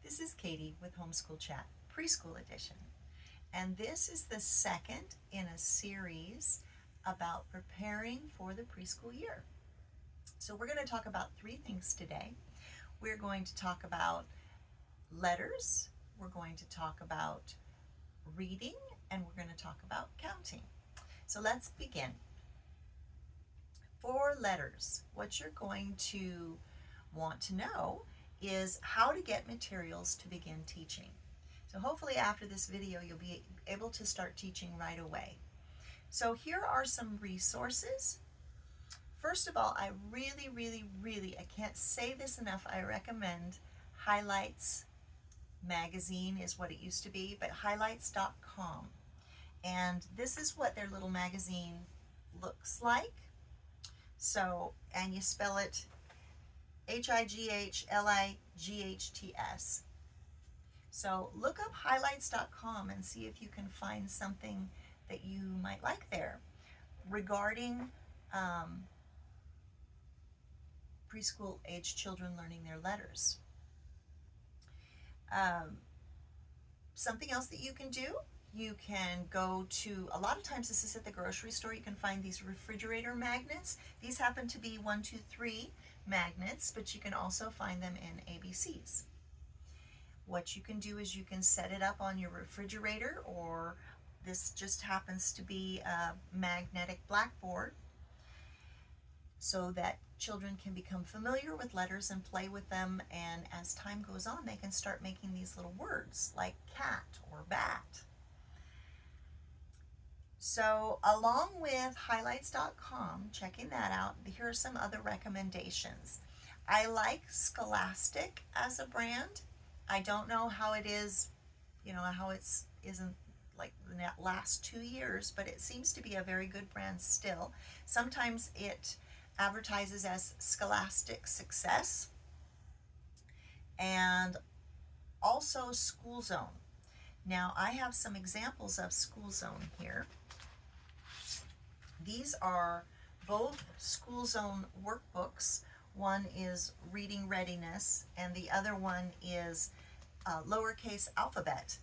This is Katie with Homeschool Chat, Preschool Edition. And this is the second in a series about preparing for the preschool year. So we're going to talk about three things today. We're going to talk about letters, we're going to talk about reading, and we're going to talk about counting. So let's begin. For letters, what you're going to want to know is how to get materials to begin teaching. So hopefully after this video you'll be able to start teaching right away. So here are some resources. First of all, I really, I can't say this enough, I recommend Highlights magazine is what it used to be, but highlights.com. And this is what their little magazine looks like. So, and you spell it Highlights. So look up highlights.com and see if you can find something that you might like there regarding preschool age children learning their letters. Something else that you can do, you can go to, a lot of times this is at the grocery store, you can find these refrigerator magnets. These happen to be 1, 2, 3 magnets, but you can also find them in ABCs. What you can do is you can set it up on your refrigerator, or this just happens to be a magnetic blackboard, so that children can become familiar with letters and play with them, and as time goes on they can start making these little words like cat or bat. So along with highlights.com, checking that out, here are some other recommendations. I like Scholastic as a brand. I don't know how it is, how it's isn't like the last 2 years, but it seems to be a very good brand still. Sometimes it advertises as Scholastic Success, and also School Zone. Now I have some examples of School Zone here. These are both School Zone workbooks. One is Reading Readiness and the other one is Lowercase Alphabet.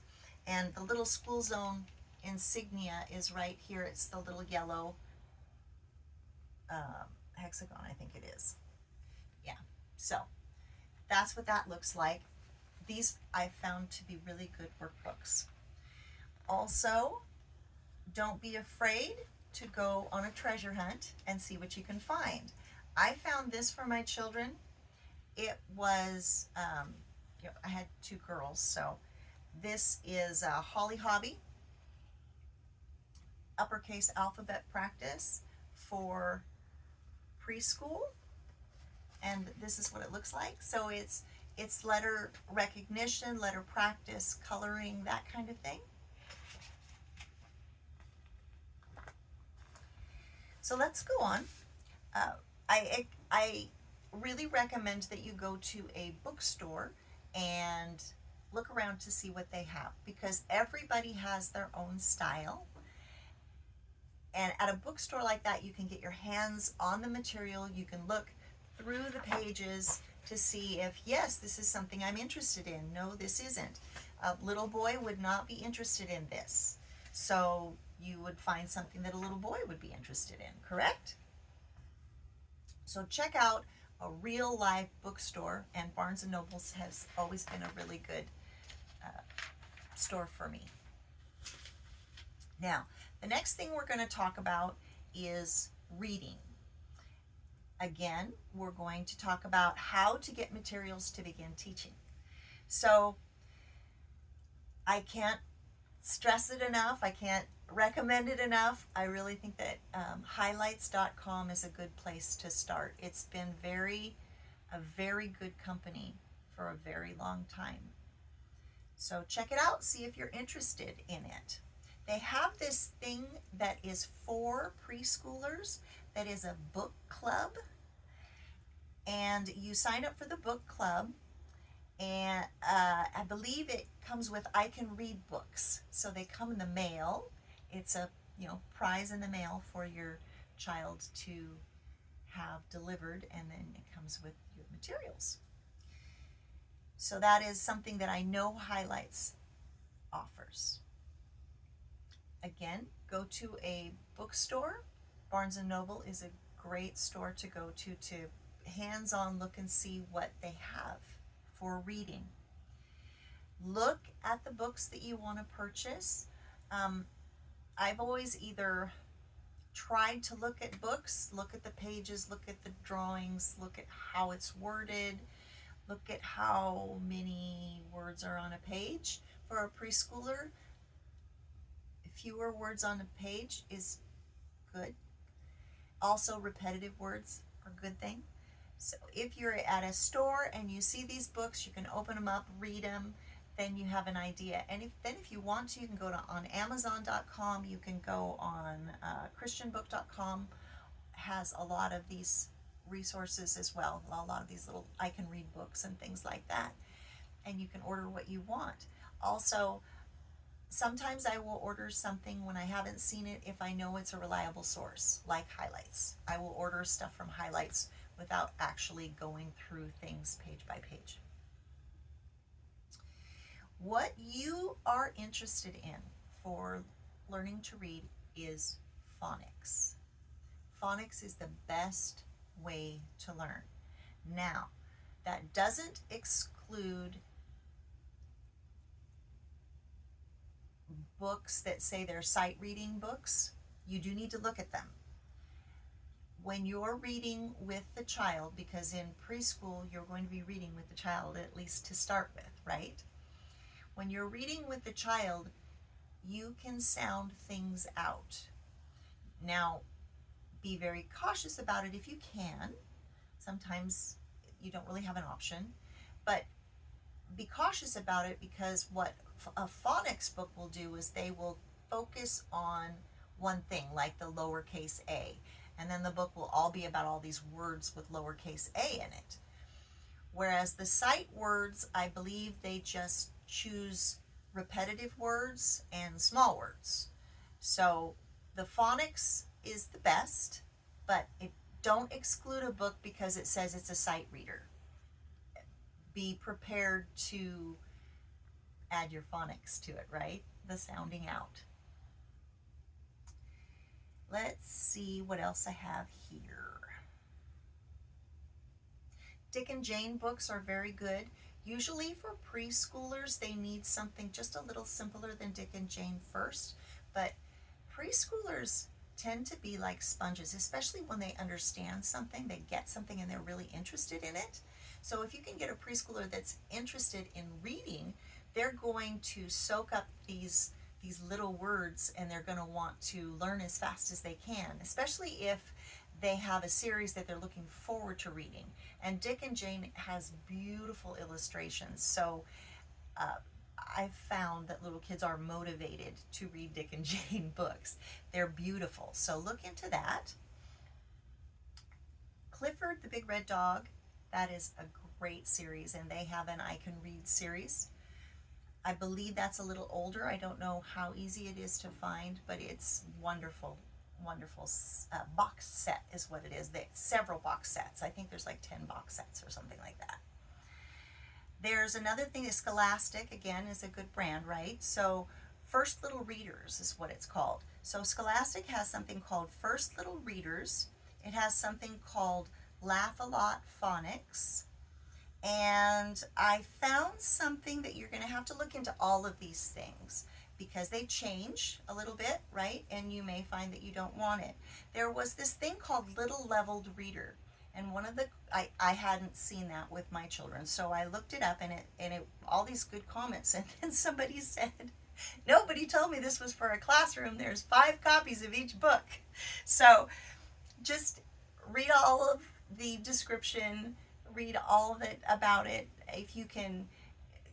And the little School Zone insignia is right here. It's the little yellow hexagon, I think it is. Yeah, so that's what that looks like. These I found to be really good workbooks. Also, don't be afraid to go on a treasure hunt and see what you can find. I found this for my children. It was, I had 2 girls, so this is Holly Hobby, uppercase alphabet practice for preschool, and this is what it looks like. So it's letter recognition, letter practice, coloring, that kind of thing. So let's go on. I really recommend that you go to a bookstore and look around to see what they have, because everybody has their own style. And at a bookstore like that, you can get your hands on the material. You can look through the pages to see if, yes, this is something I'm interested in. No, this isn't. A little boy would not be interested in this. So you would find something that a little boy would be interested in, correct? So check out a real live bookstore, and Barnes & Noble's has always been a really good store for me. Now, the next thing we're going to talk about is reading. Again, we're going to talk about how to get materials to begin teaching. So I can't stress it enough. I can't recommend it enough. I really think that highlights.com is a good place to start. It's been a very good company for a very long time. So check it out, see if you're interested in it. They have this thing that is for preschoolers that is a book club, and you sign up for the book club, and I believe it comes with I Can Read books. So they come in the mail. It's a prize in the mail for your child to have delivered, and then it comes with your materials. So that is something that I know Highlights offers. Again, go to a bookstore. Barnes & Noble is a great store to go to hands-on look and see what they have for reading. Look at the books that you want to purchase. I've always either tried to look at books, look at the pages, look at the drawings, look at how it's worded, look at how many words are on a page. For a preschooler, fewer words on a page is good. Also, repetitive words are a good thing. So if you're at a store and you see these books, you can open them up, read them, then you have an idea. And if you want to, you can go on Amazon.com, you can go on Christianbook.com, has a lot of these resources as well, a lot of these little I can read books and things like that. And you can order what you want. Also, sometimes I will order something when I haven't seen it if I know it's a reliable source, like Highlights. I will order stuff from Highlights without actually going through things page by page. What you are interested in for learning to read is phonics. Phonics is the best way to learn. Now, that doesn't exclude books that say they're sight reading books. You do need to look at them. When you're reading with the child, because in preschool you're going to be reading with the child at least to start with, right? When you're reading with the child, you can sound things out. Now, be very cautious about it if you can. Sometimes you don't really have an option, but be cautious about it, because what a phonics book will do is they will focus on one thing, like the lowercase a, and then the book will all be about all these words with lowercase a in it. Whereas the sight words, I believe they just choose repetitive words and small words. So the phonics is the best, but don't exclude a book because it says it's a sight reader. Be prepared to add your phonics to it, right? The sounding out. Let's see what else I have here. Dick and Jane books are very good. Usually for preschoolers, they need something just a little simpler than Dick and Jane first, but preschoolers tend to be like sponges, especially when they understand something, they get something and they're really interested in it. So if you can get a preschooler that's interested in reading, they're going to soak up these little words and they're going to want to learn as fast as they can, especially if they have a series that they're looking forward to reading. And Dick and Jane has beautiful illustrations, so I've found that little kids are motivated to read Dick and Jane books. They're beautiful, so look into that. Clifford the Big Red Dog, that is a great series, and they have an I Can Read series. I believe that's a little older. I don't know how easy it is to find, but it's wonderful, wonderful box set is what it is. Several box sets. I think there's like 10 box sets or something like that. There's another thing, is Scholastic, again, is a good brand, right? So First Little Readers is what it's called. So Scholastic has something called First Little Readers. It has something called Laugh-A-Lot Phonics. And I found something that you're going to have to look into all of these things because they change a little bit, right? And you may find that you don't want it. There was this thing called Little Leveled Reader. And one of the, I hadn't seen that with my children. So I looked it up and it all these good comments. And then somebody said, nobody told me this was for a classroom. There's 5 copies of each book. So just read all of the description, read all of it about it. If you can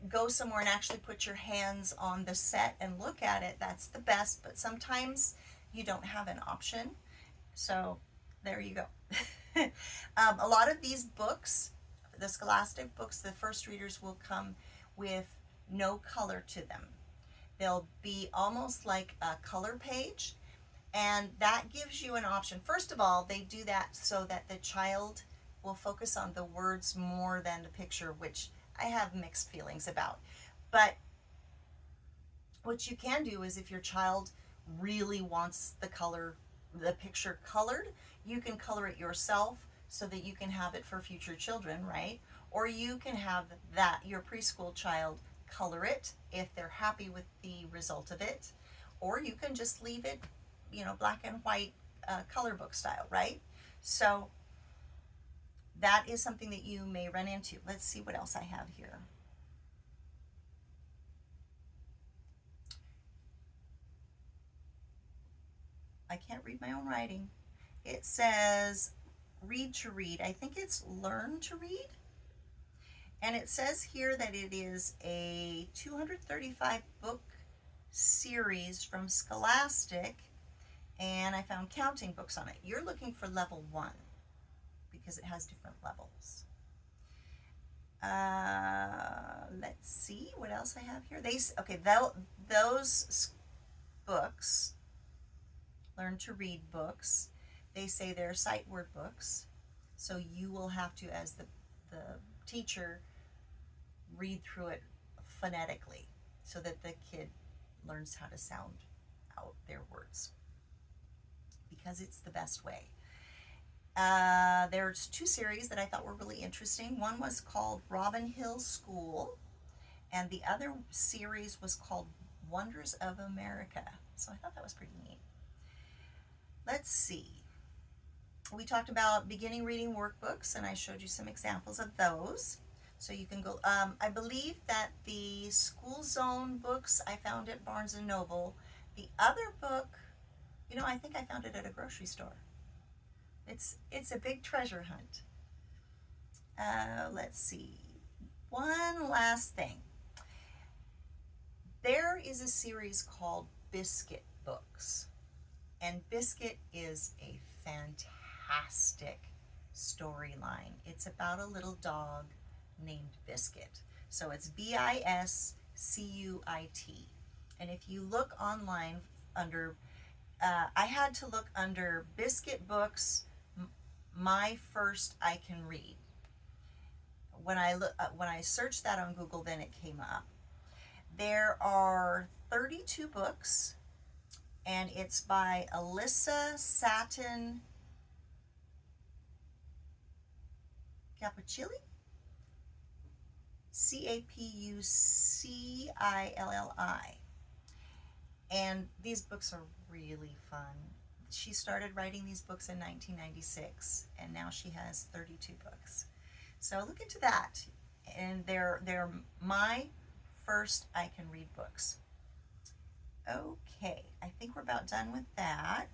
go somewhere and actually put your hands on the set and look at it, that's the best. But sometimes you don't have an option. So there you go. A lot of these books, the Scholastic books, the first readers will come with no color to them. They'll be almost like a color page, and that gives you an option. First of all, they do that so that the child will focus on the words more than the picture, which I have mixed feelings about. But what you can do is if your child really wants the picture colored, you can color it yourself so that you can have it for future children, right? Or you can have that your preschool child color it if they're happy with the result of it, or you can just leave it, black and white, color book style, right? So that is something that you may run into. Let's see what else I have here. I can't read my own writing. It says read to read. I think it's learn to read. And it says here that it is a 235 book series from Scholastic, and I found counting books on it. You're looking for level 1 because it has different levels. Let's see what else I have here. Those books, learn to read books, they say they're sight word books, so you will have to, as the teacher, read through it phonetically so that the kid learns how to sound out their words, because it's the best way. There's 2 series that I thought were really interesting. One was called Robin Hill School, and the other series was called Wonders of America. So I thought that was pretty neat. Let's see. We talked about beginning reading workbooks, and I showed you some examples of those. So you can go, I believe that the School Zone books I found at Barnes & Noble. The other book, I think I found it at a grocery store. It's a big treasure hunt. Let's see. One last thing. There is a series called Biscuit Books. And Biscuit is a fantastic storyline. It's about a little dog named Biscuit. So it's Biscuit. And if you look online under, I had to look under Biscuit Books, My First I Can Read. When I searched that on Google, then it came up. There are 32 books, and it's by Alyssa Satin Capucilli, Capucilli. And these books are really fun. She started writing these books in 1996, and now she has 32 books. So look into that. And they're My First I Can Read books. Okay, I think we're about done with that.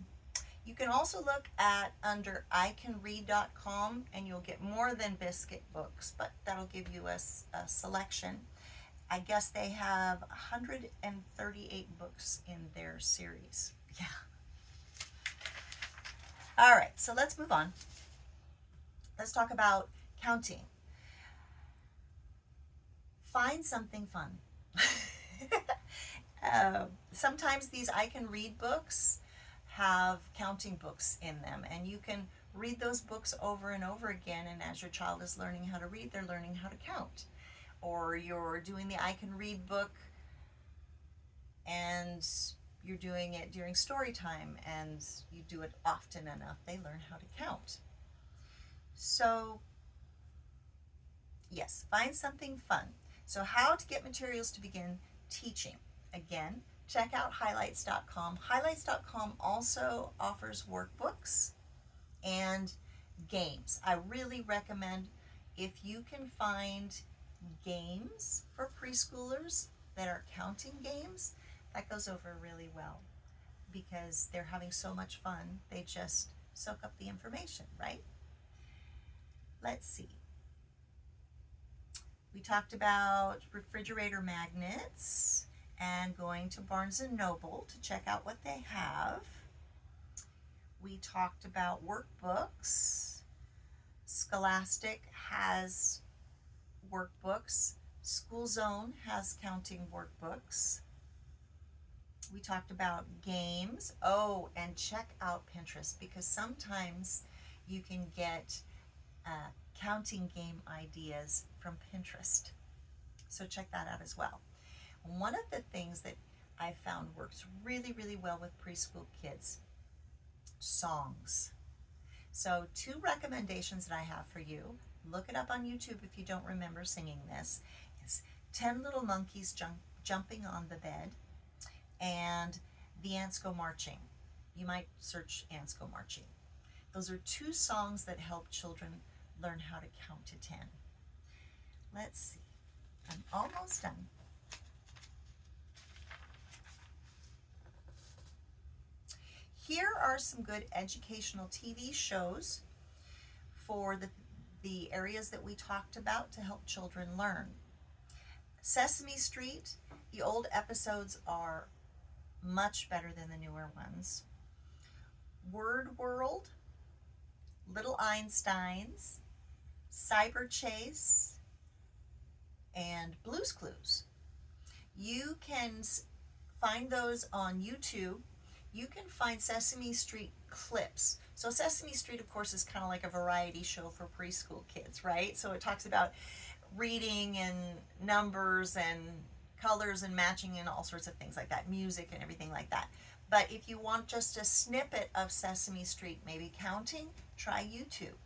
You can also look at under icanread.com, and you'll get more than Biscuit books, but that'll give you a selection. I guess they have 138 books in their series. Yeah. All right, so let's move on. Let's talk about counting. Find something fun. Sometimes these I Can Read books have counting books in them, and you can read those books over and over again, and as your child is learning how to read, they're learning how to count. Or you're doing the I Can Read book and you're doing it during story time, and you do it often enough, they learn how to count. So yes, find something fun. So how to get materials to begin teaching. Again, check out highlights.com. Highlights.com also offers workbooks and games. I really recommend, if you can find games for preschoolers that are counting games, that goes over really well because they're having so much fun. They just soak up the information, right? Let's see. We talked about refrigerator magnets and going to Barnes & Noble to check out what they have. We talked about workbooks. Scholastic has workbooks. School Zone has counting workbooks. We talked about games. Oh, and check out Pinterest, because sometimes you can get counting game ideas from Pinterest. So check that out as well. One of the things that I found works really, really well with preschool kids, songs. So 2 recommendations that I have for you, look it up on YouTube if you don't remember singing this, is 10 Little Monkeys Jumping on the Bed and The Ants Go Marching. You might search Ants Go Marching. Those are 2 songs that help children learn how to count to 10. Let's see. I'm almost done. Here are some good educational TV shows for the areas that we talked about to help children learn. Sesame Street, the old episodes are much better than the newer ones. Word World, Little Einsteins, Cyber Chase, and Blue's Clues. You can find those on YouTube. You can find Sesame Street clips. So Sesame Street, of course, is kind of like a variety show for preschool kids, right? So it talks about reading and numbers and colors and matching and all sorts of things like that, music and everything like that. But if you want just a snippet of Sesame Street, maybe counting, try YouTube.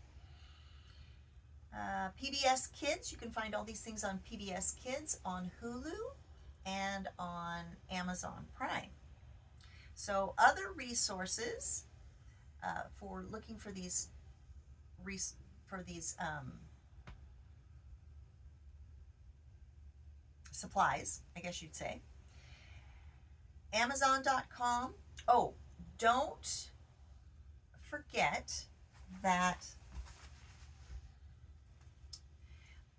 PBS Kids, you can find all these things on PBS Kids, on Hulu, and on Amazon Prime. So other resources for looking for these supplies, I guess you'd say. Amazon.com. Oh, don't forget that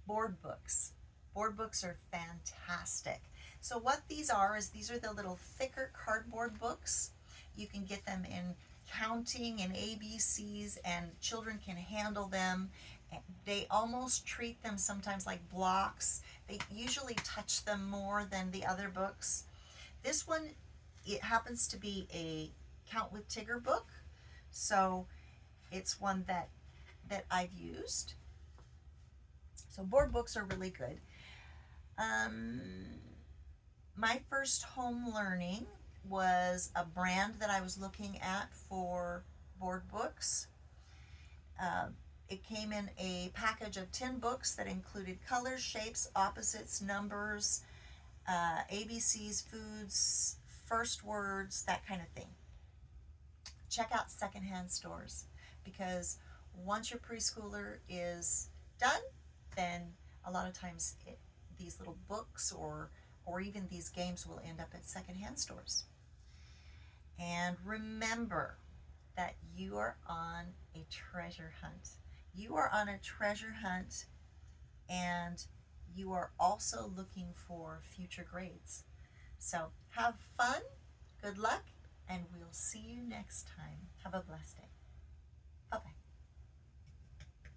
board books. Board books are fantastic. So what these are is these are the little thicker cardboard books. You can get them in counting and ABCs, and children can handle them. They almost treat them sometimes like blocks. They usually touch them more than the other books. This one, it happens to be a Count with Tigger book, so it's one that I've used. So board books are really good. My first home learning was a brand that I was looking at for board books. It came in a package of 10 books that included colors, shapes, opposites, numbers, ABCs, foods, first words, that kind of thing. Check out secondhand stores, because once your preschooler is done, then a lot of times these little books or even these games will end up at secondhand stores. And remember that you are on a treasure hunt. You are on a treasure hunt, and you are also looking for future grades. So have fun, good luck, and we'll see you next time. Have a blessed day.